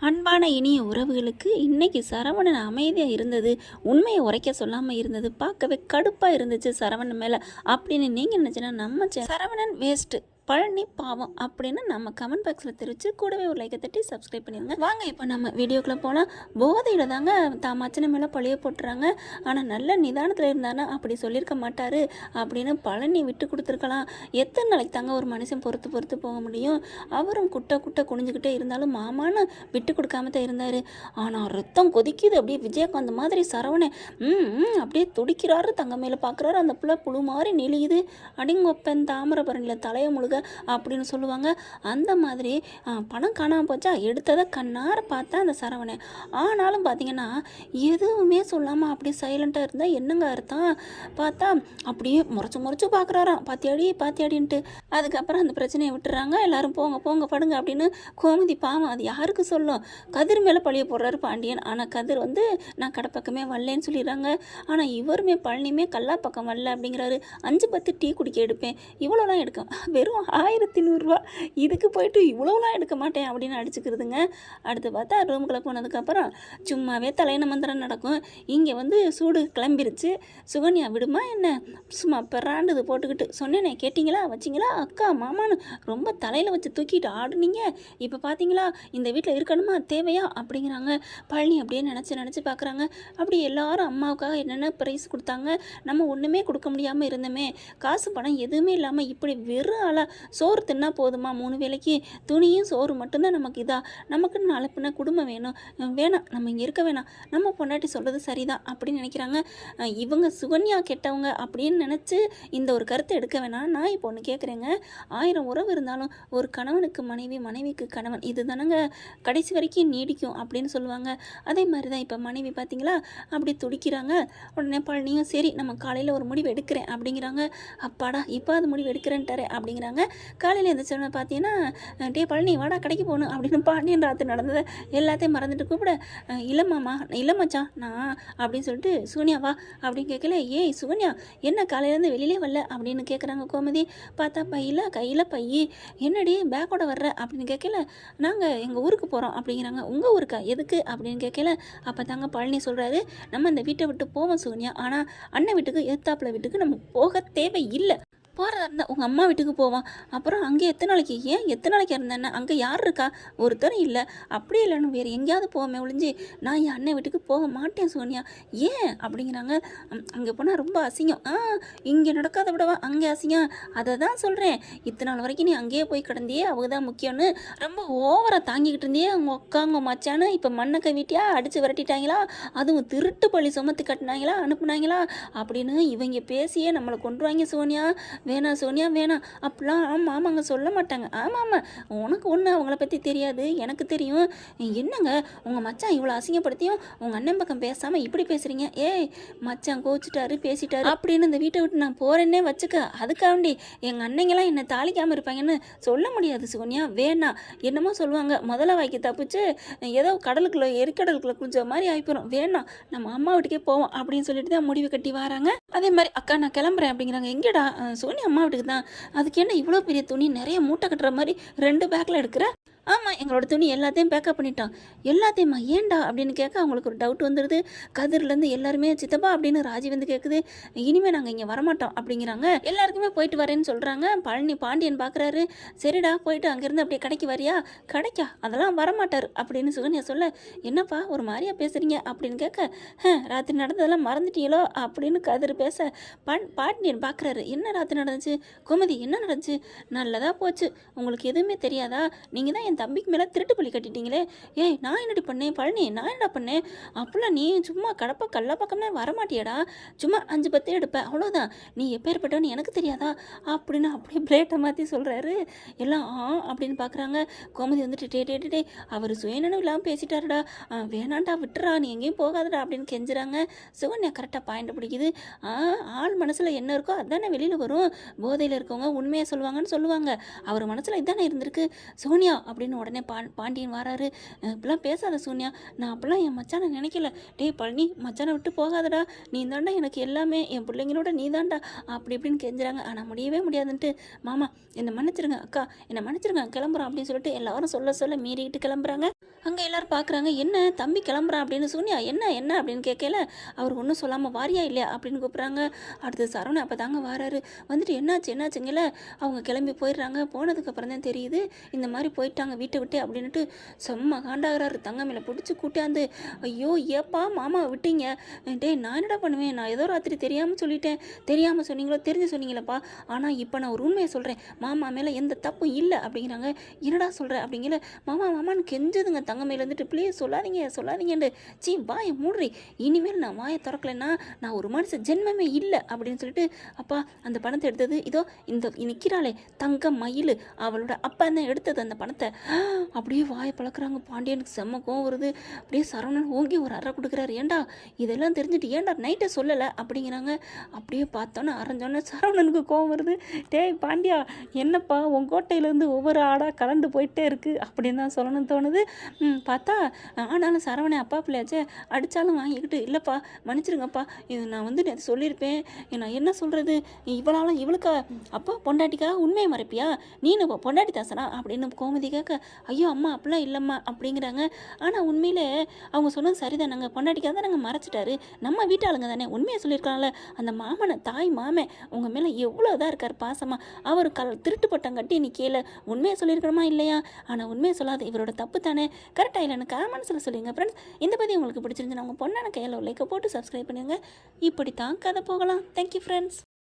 அன்பான இனிய உறவுகளுக்கு இன்னைக்கு சரவணன் அமைதியாக இருந்தது, உண்மையை உரைக்க சொல்லாமல் இருந்தது பார்க்கவே கடுப்பாக இருந்துச்சு சரவணன் மேலே அப்படின்னு நீங்கள் நினச்சினா நம்ம சரவணன் வேஸ்ட்டு பழனி பாவம் அப்படின்னு நம்ம கமெண்ட் பாக்ஸில் தெரிவித்து கூடவே ஒரு லைக்கை தட்டி சப்ஸ்கிரைப் பண்ணிடுங்க. வாங்க இப்போ நம்ம வீடியோக்குள்ளே போனால் போதையில் தாங்க தான் மச்சனை மேலே பழிய போட்டுறாங்க. ஆனால் நல்ல நிதானத்தில் இருந்தானா அப்படி சொல்லியிருக்க மாட்டார் அப்படின்னு பழனி விட்டு கொடுத்துருக்கலாம். எத்தனை நாளைக்கு தாங்க ஒரு மனுஷன் பொறுத்து போக முடியும்? அவரும் குட்டை குனிஞ்சுக்கிட்டே இருந்தாலும் மாமான்னு விட்டு கொடுக்காம தான் இருந்தார். ஆனால் ரத்தம் கொதிக்குது அப்படியே விஜயகாந்த் மாதிரி சரவணன் அப்படியே துடிக்கிறாரு, தங்க மேலே பார்க்குறாரு. அந்த பிள்ளை புழு மாதிரி நெளியுது. அடிங்கொப்பன் தாமிரபரணியில் தலையை முழுக அப்படின்னு சொல்லுவாங்க. அந்த மாதிரி பணம் காணாமல் போச்சா, எடுத்ததை கண்ணார பார்த்தா அந்த சரவணன். ஆனாலும் பார்த்தீங்கன்னா எதுவுமே சொல்லாமல் அப்படியே சைலண்ட்டாக இருந்தால் என்னங்க அர்த்தம்? பார்த்தா அப்படியே முறைச்சு பார்க்குறாராம், பாத்தியாடின்ட்டு. அதுக்கப்புறம் அந்த பிரச்சனையை விட்டுறாங்க. எல்லாரும் போங்க படுங்க அப்படின்னு. கோமதி பாவம் அது யாருக்கு சொல்லும்? கதிர் மேலே பழிய போடுறாரு பாண்டியன். ஆனால் கதிர் நான் கடை பக்கமே வரலன்னு சொல்லிடுறாங்க. ஆனால் இவருமே பழனியுமே கல்லா பக்கம் வரல அப்படிங்கிறாரு. 5-10 டீ குடிக்க எடுப்பேன், இவ்வளோலாம் எடுக்கும், வெறும் 1100 இதுக்கு போயிட்டு இவ்வளோலாம் எடுக்க மாட்டேன் அப்படின்னு அடிச்சுக்கிறதுங்க. அடுத்து பார்த்தா ரூமுக்குள்ளே போனதுக்கப்புறம் சும்மாவே தலையின மந்திரம் நடக்கும். இங்கே சூடு கிளம்பிருச்சு. சுகன்யா விடுமா என்ன, சும்மா பெறாண்டுது போட்டுக்கிட்டு. சொன்னேனே கேட்டிங்களா, வச்சிங்களா, அக்கா மாமான்னு ரொம்ப தலையில் வச்சு தூக்கிட்டு ஆடுனீங்க. இப்போ பார்த்தீங்களா இந்த வீட்டில் இருக்கணுமா தேவையா அப்படிங்கிறாங்க. பழனி அப்படியே நினச்சி பார்க்குறாங்க. அப்படி எல்லாரும் அம்மாவுக்காக என்னென்ன ப்ரைஸ் கொடுத்தாங்க, நம்ம ஒன்றுமே கொடுக்க முடியாமல் இருந்தோமே. காசு பணம் எதுவுமே இல்லாமல் இப்படி வெறும் ஆளாக சோறு தின்னா போதுமா? 3 வேளைக்கு துணியும் சோறு மட்டும்தான் நமக்கு நமக்குன்னு நாளை பின்ன குடும்பம் வேணாம், நம்ம இங்கே இருக்க வேணாம், நம்ம பொண்டாட்டி சொல்கிறது சரிதான் அப்படின்னு நினைக்கிறாங்க. இவங்க சுகன்யா கெட்டவங்க அப்படின்னு நினச்சி இந்த ஒரு கருத்தை எடுக்க வேணாம். நான் இப்போ ஒன்று கேட்குறேங்க, 1000 உறவு இருந்தாலும் ஒரு கணவனுக்கு மனைவி, மனைவிக்கு கணவன், இது தானங்க கடைசி வரைக்கும் நீடிக்கும் அப்படின்னு சொல்லுவாங்க. அதே மாதிரி தான் இப்போ மனைவி பார்த்தீங்களா அப்படி துடிக்கிறாங்க. உடனே பழனியும் சரி நம்ம காலையில் ஒரு முடிவு எடுக்கிறேன் அப்படிங்கிறாங்க. அப்பாடா இப்போ அது முடிவு எடுக்கிறேன்ட்டாரே அப்படிங்கிறாங்க. காலையில் எழுந்திரிச்சோன்னு பார்த்தீங்கன்னா டே பழனி வாடா கடைக்கு போகணும் அப்படின்னு பாண்டியன் ராத்திரி நடந்ததை எல்லாத்தையும் மறந்துட்டு கூப்பிட, இல்லை மச்சான் நான் அப்படின்னு சொல்லிட்டு சுகன்யா வா அப்படின்னு கேட்கல. ஏய் சுகன்யா என்ன காலையிலேருந்து வெளியிலே வரல அப்படின்னு கேட்குறாங்க கோமதி. பார்த்தா கையில் பையி, என்னடி பேக்கோட வர்ற அப்படின்னு கேட்கல. நாங்கள் எங்கள் ஊருக்கு போகிறோம் அப்படிங்கிறாங்க. உங்கள் ஊருக்கா, எதுக்கு அப்படின்னு கேட்கல. அப்போ தாங்க பழனி சொல்கிறாரு, நம்ம இந்த வீட்டை விட்டு போவோம் சுகன்யா, ஆனால் அண்ணன் வீட்டுக்கு எத்தாப்புல வீட்டுக்கு நம்ம போக தேவை இல்லை. போகிறதா இருந்தால் உங்கள் அம்மா வீட்டுக்கு போவான். அப்புறம் அங்கே எத்தனை நாளைக்கு இருந்தேன்னா அங்கே யார் இருக்கா? ஒருத்தரும் இல்லை. அப்படியே இல்லைன்னு வேறு எங்கேயாவது போவோமே ஒழிஞ்சு நான் என் அண்ணன் வீட்டுக்கு போக மாட்டேன் சோனியா. ஏன் அப்படிங்கிறாங்க. அங்கே போனால் ரொம்ப அசிங்கம். இங்கே நடக்காத விடவா அங்கே அசிங்கம்? அதை தான் சொல்கிறேன். இத்தனை நாள் வரைக்கும் நீ அங்கேயே போய் கிடந்தியே, அவங்க தான் முக்கியம்னு ரொம்ப ஓவராக தாங்கிக்கிட்டு இருந்தியே. அவங்க உட்காங்க மச்சான்னு இப்போ மண்ணை வீட்டியா அடித்து விரட்டிட்டாங்களா? அதுவும் திருட்டு பள்ளி சுமத்து கட்டினாங்களா, அனுப்புனாங்களா அப்படின்னு இவங்க பேசியே நம்மளை கொண்டுருவாங்க சோனியா. வேணாம் சோனியா வேணாம் அப்படிலாம் ஆமாங்க சொல்ல மாட்டாங்க. ஆமாம் உனக்கு ஒன்று அவங்கள பற்றி தெரியாது, எனக்கு தெரியும். என்னங்க உங்கள் மச்சான் இவ்வளோ அசிங்கப்படுத்தியும் உங்கள் அண்ணன் பக்கம் பேசாமல் இப்படி பேசுகிறீங்க? ஏய் மச்சான் கோச்சிட்டாரு பேசிட்டாரு அப்படின்னு இந்த வீட்டை விட்டு நான் போகிறேன்னே வச்சுக்க. அதுக்காண்டி எங்கள் அண்ணங்களாம் என்னை தாளிக்காமல் இருப்பாங்கன்னு சொல்ல முடியாது சோனியா. வேணாம். என்னமோ சொல்லுவாங்க, முதல்ல வாய்க்கு தப்பிச்சு ஏதோ எரிக்கடலுக்குள்ளே குளிச்ச மாதிரி ஆகிப்போம். வேணாம், நம்ம அம்மா வீட்டுக்கே போவோம் அப்படின்னு சொல்லிட்டு தான் முடிவு கட்டி வராங்க. அதே மாதிரி அக்கா நான் கிளம்புறேன் அப்படிங்கிறாங்க. எங்கடா? சோனி அம்மா வீட்டுக்கு தான். அதுக்கு என்ன இவ்வளோ பெரிய துணி நிறைய மூட்டை கட்டுற மாதிரி 2 பேக்கில் எடுக்கிற? ஆமாம் எங்களோட துணி எல்லாத்தையும் பேக்கப் பண்ணிட்டான். எல்லாத்தையுமா? ஏன்டா அப்படின்னு கேட்க அவங்களுக்கு ஒரு டவுட் வந்துடுது. கதிர்லேருந்து எல்லாருமே சித்தப்பா அப்படின்னு ராஜி கேட்குது. இனிமேல் நாங்கள் இங்கே வரமாட்டோம் அப்படிங்கிறாங்க. எல்லாருக்குமே போயிட்டு வரேன்னு சொல்கிறாங்க. பாண்டியன் பார்க்குறாரு. சரிடா போயிட்டு அங்கேருந்து அப்படியே கடைக்கு வரியா? கடைக்கா? அதெல்லாம் வரமாட்டார் அப்படின்னு சுகன்யா சொல்ல, என்னப்பா ஒரு மாதிரியா பேசுகிறீங்க அப்படின்னு கேட்க, ராத்திரி நடந்ததெல்லாம் மறந்துட்டீங்களோ அப்படின்னு கதிர் பேச பாண்டியன் பார்க்குறாரு. என்ன ராத்திரி நடந்துச்சு கோமதி, என்ன நடந்துச்சு? நல்லதாக போச்சு. உங்களுக்கு எதுவுமே தெரியாதா? நீங்கள் தான் என் தம்பிக்கு மேலே திருட்டு பள்ளி கட்டிட்டீங்களே. ஏய் நான் என்னடி பண்ணேன் பழனி, நான் என்ன பண்ணேன்? அப்போல்லாம் நீ சும்மா கல்லா பக்கமே வரமாட்டியடா, சும்மா 5-10 எடுப்பேன் அவ்வளோதான். நீ எப்பேற்பட்டவன்னு எனக்கு தெரியாதா அப்படின்னு அப்படியே பிளேட்டை மாற்றி சொல்கிறாரு. எல்லாம் அப்படின்னு பார்க்குறாங்க. கோமதி டே அவர் சுயநனவு இல்லாமல் பேசிட்டாருடா, வேணாண்டா விட்டுறா, நீ எங்கேயும் போகாதடா அப்படின்னு கெஞ்சுறாங்க. சுகன்யா கரெக்டாக பாயிண்ட் பிடிக்குது. ஆள் மனசில் என்ன இருக்கோ அதுதானே வெளியில் வரும். போதையில் இருக்கவங்க உண்மையை சொல்லுவாங்க. அவர் மனசில் இதுதானே இருந்திருக்கு. சோனியா அப்படின்னு உடனே பாண்டியன் வராரு. இப்பெல்லாம் பேசாத சோனியா, நான் அப்பெல்லாம் என் மச்சானை நினைக்கல. டே பழனி மச்சானை விட்டு போகாதடா, நீ தாண்டா எனக்கு எல்லாமே, என் பிள்ளைங்களோட நீ தாண்டா அப்படி இப்படின்னு கெஞ்சுறாங்க. ஆனால் முடியவே முடியாதுன்ட்டு, மாமா என்னை மன்னிச்சிருங்க, அக்கா என்னை மன்னிச்சிருங்க, கிளம்புறோம் அப்படின்னு சொல்லிட்டு எல்லாரும் சொல்ல மீறிக்கிட்டு கிளம்புறாங்க. அங்கே எல்லாரும் பார்க்குறாங்க, என்ன தம்பி கிளம்புறான் அப்படின்னு சூன்யா என்ன என்ன அப்படின்னு கேட்கல, அவர் ஒன்றும் சொல்லாமல் வாரியா இல்லையா அப்படின்னு கூப்பிட்றாங்க. அடுத்து சரவணன் அப்போ தாங்க வாராரு. வந்துட்டு என்னாச்சு என்னாச்சுங்கள, அவங்க கிளம்பி போயிடுறாங்க. போனதுக்கப்புறம் தான் தெரியுது இந்த மாதிரி போயிட்டாங்க வீட்டை விட்டு அப்படின்ட்டு. செம்ம காண்டாகிறாரு. தங்கமேல பிடிச்சி கூட்டாந்து, ஐயோ ஏப்பா மாமாவை விட்டீங்க, டேய் நான் என்னடா பண்ணுவேன், நான் ஏதோ ராத்திரி தெரியாமல் சொல்லிட்டேன், தெரியாமல் சொன்னீங்களோ தெரிஞ்சு சொன்னீங்களப்பா, ஆனால் இப்போ நான் ஒரு உண்மையை சொல்கிறேன், மாமா மேலே எந்த தப்பும் இல்லை அப்படிங்கிறாங்க. என்னடா சொல்கிற அப்படிங்கிற, மாமா மாமான்னு கெஞ்சதுங்க தங்கமேல இருந்துட்டு, ப்ளீஸ் சொல்லாதீங்க சொல்லாதீங்கண்டு, சீ வாயை மூடுறி, இனிமேல் நான் வாயை திறக்கலைன்னா நான் ஒரு மனுஷ ஜென்மமே இல்லை அப்படின்னு சொல்லிட்டு, அப்பா அந்த பணத்தை எடுத்தது இதோ இந்த நிற்கிறாளே தங்க மயில், அவளோட அப்பா தான் எடுத்தது அந்த பணத்தை. அப்படியே வாயை பழக்கிறாங்க. பாண்டியனுக்கு செம்ம கோவம் வருது. அப்படியே சரவணன் ஓங்கி ஒரு அறை கொடுக்குறாரு. ஏண்டா இதெல்லாம் தெரிஞ்சுட்டு ஏண்டா நைட்டை சொல்லலை அப்படிங்கிறாங்க. அப்படியே பார்த்தோன்னே அரைஞ்சோன்னே சரவணனுக்கு கோவம் வருது. டேய் பாண்டியா, என்னப்பா உன் கோட்டையிலேருந்து ஒவ்வொரு ஆடாக கலந்து போயிட்டே இருக்குது அப்படின்னு தான் சொல்லணும்னு தோணுது. பார்த்தா ஆனாலும் சரவணன் அப்பா பிள்ளையாச்சே, அடித்தாலும் வாங்கிக்கிட்டு, இல்லைப்பா மன்னிச்சிருங்கப்பா, இது நான் வந்து நேற்று சொல்லியிருப்பேன், நான் என்ன சொல்கிறது, இவளாலும் இவளுக்கா அப்பா பொண்டாட்டிக்கா உண்மையை மறைப்பியா, நீனு பொண்டாட்டி தாசனா அப்படின்னு கோமதி கேட்க, ஐயோ அம்மா அப்படிலாம் இல்லைம்மா அப்படிங்கிறாங்க. ஆனால் உண்மையிலே அவங்க சொன்னது சரிதானாங்க, பொண்டாட்டிக்காக தான் நாங்கள் மறைச்சிட்டாரு, நம்ம வீட்டாளுங்க தானே, உண்மையை சொல்லியிருக்காங்கல்ல, அந்த மாமனை தாய் மாமன் உங்கள் மேலே எவ்வளோ இதாக இருக்கார் பாசமாக, அவர் திருட்டு பட்டம் கட்டி நீ கேள, உண்மையை சொல்லியிருக்கணுமா இல்லையா, ஆனால் உண்மையை சொல்லாத இவரோட தப்பு தானே, கரெக்டாக இல்லைன்னு கமெண்ட்ஸில் சொல்லுங்கள் ஃப்ரெண்ட்ஸ். இந்த பற்றி உங்களுக்கு பிடிச்சிருந்துச்சுன்னா உங்கள் பொண்ணான கையில் லைக்கை போட்டு சப்ஸ்கிரைப் பண்ணுங்கள். இப்படி தான் கதை போகலாம். Thank you friends.